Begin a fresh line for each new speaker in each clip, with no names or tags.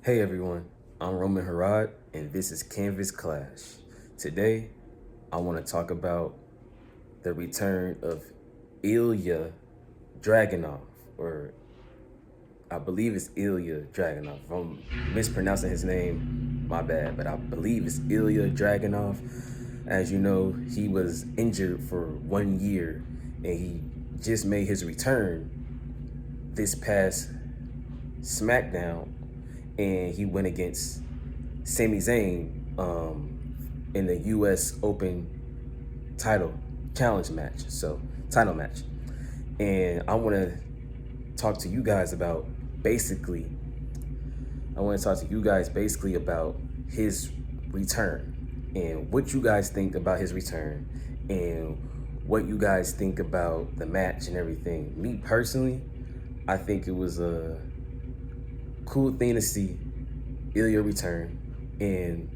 Hey everyone, I'm Roman Harad, and this is Canvas Clash. Today, I want to talk about the return of Ilja Dragunov, or I believe it's Ilja Dragunov. If I'm mispronouncing his name, my bad, but I believe it's Ilja Dragunov. As you know, he was injured for 1 year, and he just made his return this past SmackDown, and he went against Sami Zayn in the U.S. Open title challenge match, title match. And I want to talk to you guys about basically, about his return and what you guys think about his return and what you guys think about the match and everything. Me personally, I think it was a cool thing to see Ilja return, and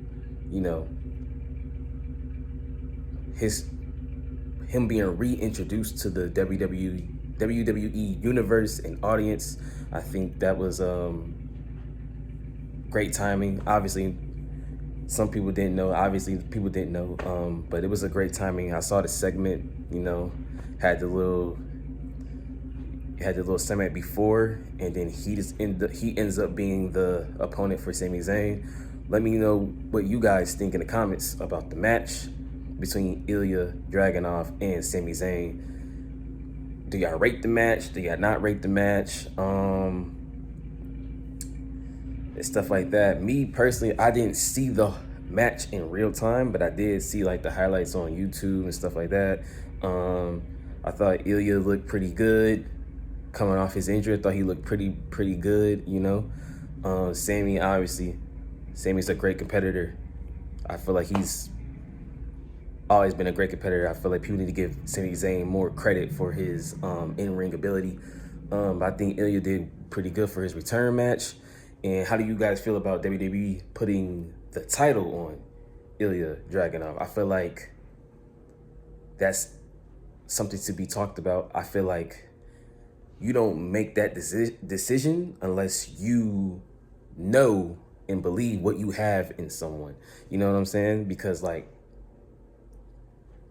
him being reintroduced to the WWE universe and audience. I think that was great timing. Obviously, some people didn't know. Obviously, people didn't know. But it was a great timing. I saw the segment. Had the little segment before, and then he ends up being the opponent for Sami Zayn. Let me know what you guys think in the comments about the match between Ilja Dragunov and Sami Zayn. Do y'all rate the match? Do y'all not rate the match? And stuff like that. Me personally, I didn't see the match in real time, but I did see like the highlights on YouTube and stuff like that. I thought Ilja looked pretty good coming off his injury. I thought he looked pretty good, Sammy's a great competitor. I feel like he's always been a great competitor. I feel like people need to give Sami Zayn more credit for his in-ring ability. But I think Ilja did pretty good for his return match. And how do you guys feel about WWE putting the title on Ilja Dragunov? I feel like that's something to be talked about. I feel like you don't make that decision unless you know and believe what you have in someone. You know what I'm saying? Because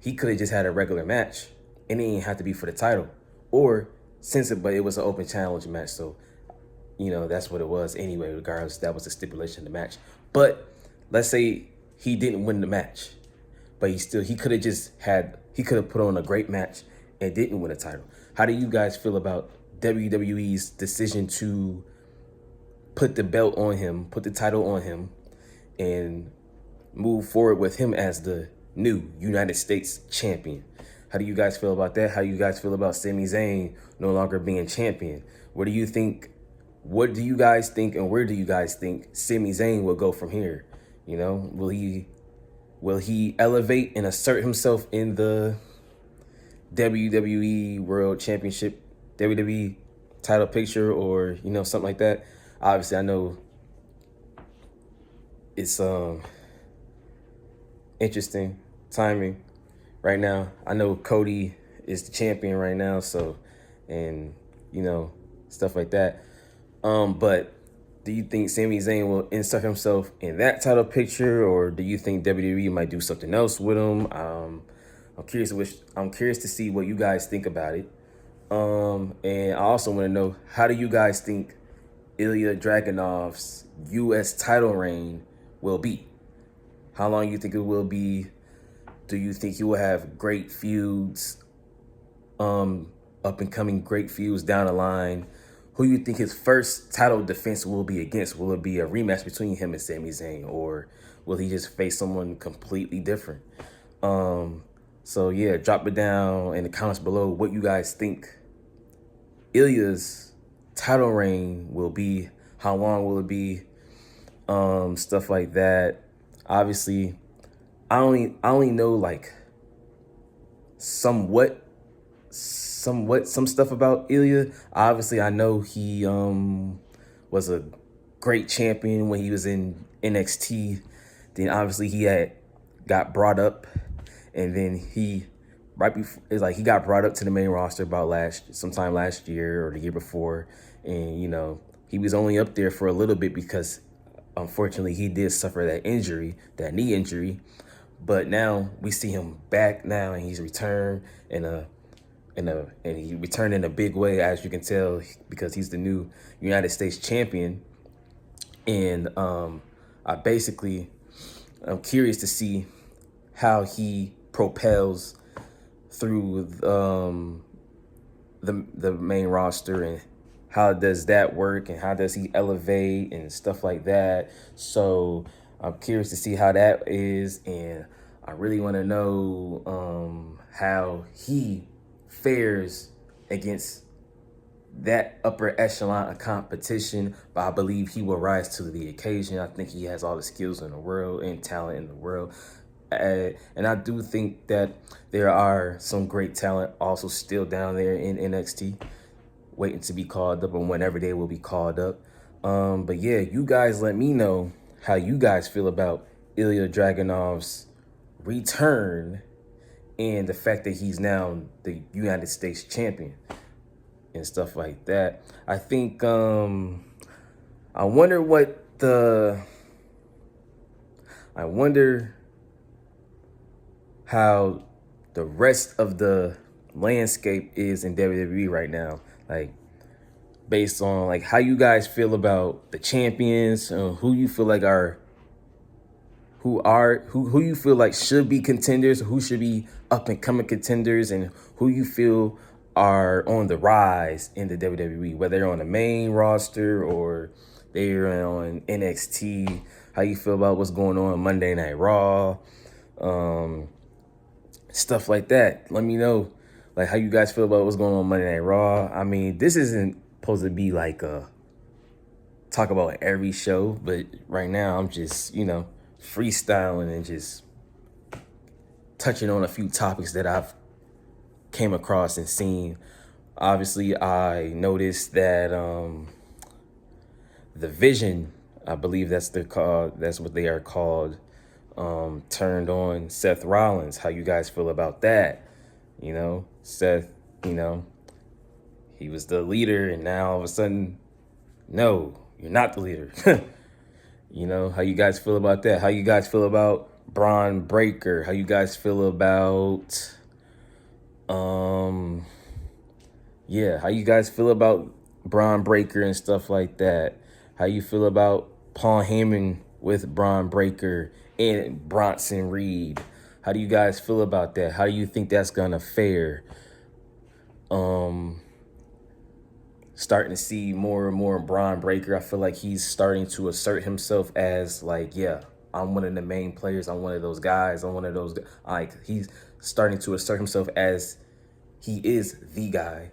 he could have just had a regular match and it didn't have to be for the title. But it was an open challenge match, so that's what it was anyway. Regardless, that was the stipulation of the match. But let's say he didn't win the match, but he could have put on a great match and didn't win a title. How do you guys feel about WWE's decision to put the belt on him, put the title on him, and move forward with him as the new United States champion? How do you guys feel about that? How do you guys feel about Sami Zayn no longer being champion? What do you guys think, and where do you guys think Sami Zayn will go from here? Will he elevate and assert himself in the WWE World Championship, WWE title picture, or something like that? Obviously, I know it's interesting timing right now. I know Cody is the champion right now, and stuff like that. But do you think Sami Zayn will insert himself in that title picture, or do you think WWE might do something else with him? I'm curious to see what you guys think about it. And I also want to know, how do you guys think Ilja Dragunov's U.S. title reign will be? How long do you think it will be? Do you think he will have great feuds, up and coming great feuds down the line? Who do you think his first title defense will be against? Will it be a rematch between him and Sami Zayn, or will he just face someone completely different? So yeah, drop it down in the comments below what you guys think Ilja's title reign will be. How long will it be? Stuff like that. Obviously, I only know like some stuff about Ilja. Obviously, I know he was a great champion when he was in NXT. Then obviously he got brought up, and then he got brought up to the main roster sometime last year or the year before, and he was only up there for a little bit because unfortunately, he did suffer that injury, that knee injury. But now we see him back now, and he's returned and he returned in a big way, as you can tell, because he's the new United States champion. And I'm curious to see how he propels through the main roster, and how does that work, and how does he elevate and stuff like that. So I'm curious to see how that is, and I really want to know how he fares against that upper echelon of competition, but I believe he will rise to the occasion. I think he has all the skills in the world and talent in the world. And I do think that there are some great talent also still down there in NXT, waiting to be called up, and whenever they will be called up. But yeah, you guys let me know how you guys feel about Ilja Dragunov's return and the fact that he's now the United States champion and stuff like that. I think I wonder how the rest of the landscape is in WWE right now. Like, based on like how you guys feel about the champions, who you feel like who you feel like should be contenders, who should be up and coming contenders, and who you feel are on the rise in the WWE, whether they're on the main roster or they're on NXT. How you feel about what's going on Monday Night Raw, stuff like that. Let me know, like, how you guys feel about what's going on Monday Night Raw. I mean, this isn't supposed to be like a talk about every show, but right now I'm just, freestyling and just touching on a few topics that I've came across and seen. Obviously, I noticed that the Vision, I believe that's what they are called, turned on Seth Rollins. How you guys feel about that? Seth, he was the leader, and now all of a sudden, no, you're not the leader. How you guys feel about that? How you guys feel about Braun Breaker? How you guys feel about how you guys feel about Braun Breaker and stuff like that? How you feel about Paul Heyman with Braun Breaker and Bronson Reed? How do you guys feel about that? How do you think that's gonna fare? Starting to see more and more Braun Breaker. I feel like he's starting to assert himself as like, yeah, I'm one of the main players. I'm one of those guys. I'm one of those, like, he's starting to assert himself as he is the guy,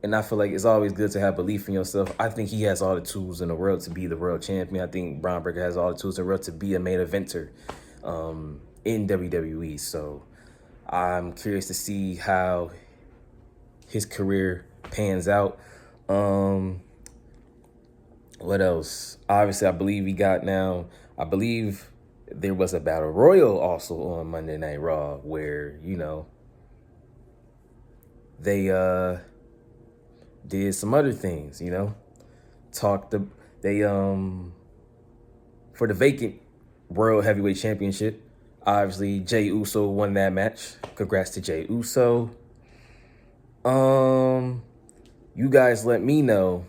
And I feel like it's always good to have belief in yourself. I think he has all the tools in the world to be the world champion. I think Braun Breaker has all the tools in the world to be a main eventer in WWE. So I'm curious to see how his career pans out. What else? Obviously, I believe there was a battle royal also on Monday Night Raw where, they did some other things, for the vacant World Heavyweight Championship. Obviously, Jey Uso won that match. Congrats to Jey Uso. You guys let me know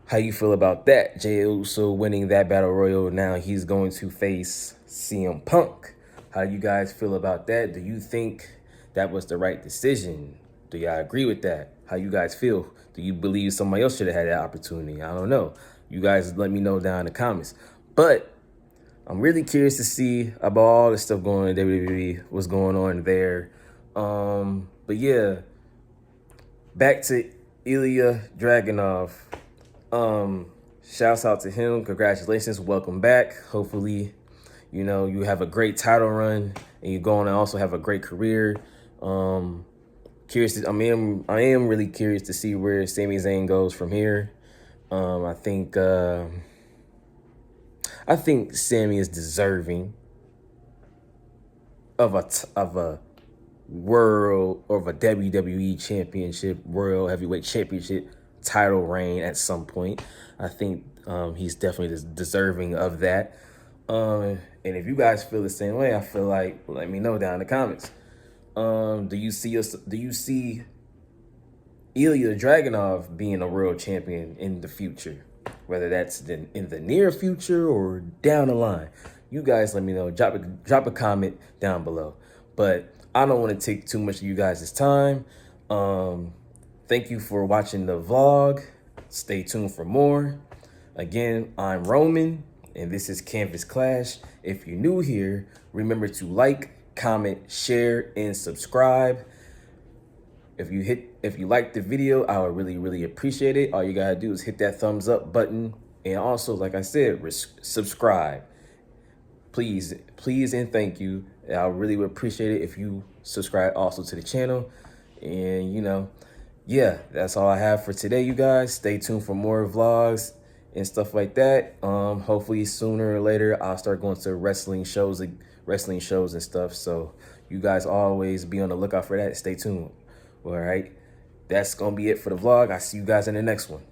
how you feel about that. Jey Uso winning that battle royal. Now he's going to face CM Punk. How you guys feel about that? Do you think that was the right decision? Do y'all agree with that? How you guys feel? Do you believe somebody else should have had that opportunity? I don't know. You guys let me know down in the comments. But I'm really curious to see about all the stuff going on in WWE, what's going on there. But yeah, back to Ilja Dragunov. Shouts out to him. Congratulations. Welcome back. Hopefully, you have a great title run and you go on and also have a great career. I am really curious to see where Sami Zayn goes from here. I think Sami is deserving of a world or of a WWE championship, World Heavyweight Championship title reign at some point. I think he's definitely deserving of that. And if you guys feel the same way, I feel like, let me know down in the comments. Do you see Ilja Dragunov being a world champion in the future? Whether that's in the near future or down the line. You guys let me know. Drop a comment down below. But I don't want to take too much of you guys' time. Thank you for watching the vlog. Stay tuned for more. Again, I'm Roman, and this is Canvas Clash. If you're new here, remember to like, comment, share, and subscribe. If you like the video, I would really appreciate it. All you gotta do is hit that thumbs up button, and also, like I said, subscribe. Please, and thank you. I really would appreciate it if you subscribe also to the channel. And yeah, that's all I have for today, you guys. Stay tuned for more vlogs and stuff like that. Hopefully sooner or later I'll start going to wrestling shows and stuff. So you guys always be on the lookout for that. Stay tuned. All right, that's gonna be it for the vlog. I'll see you guys in the next one.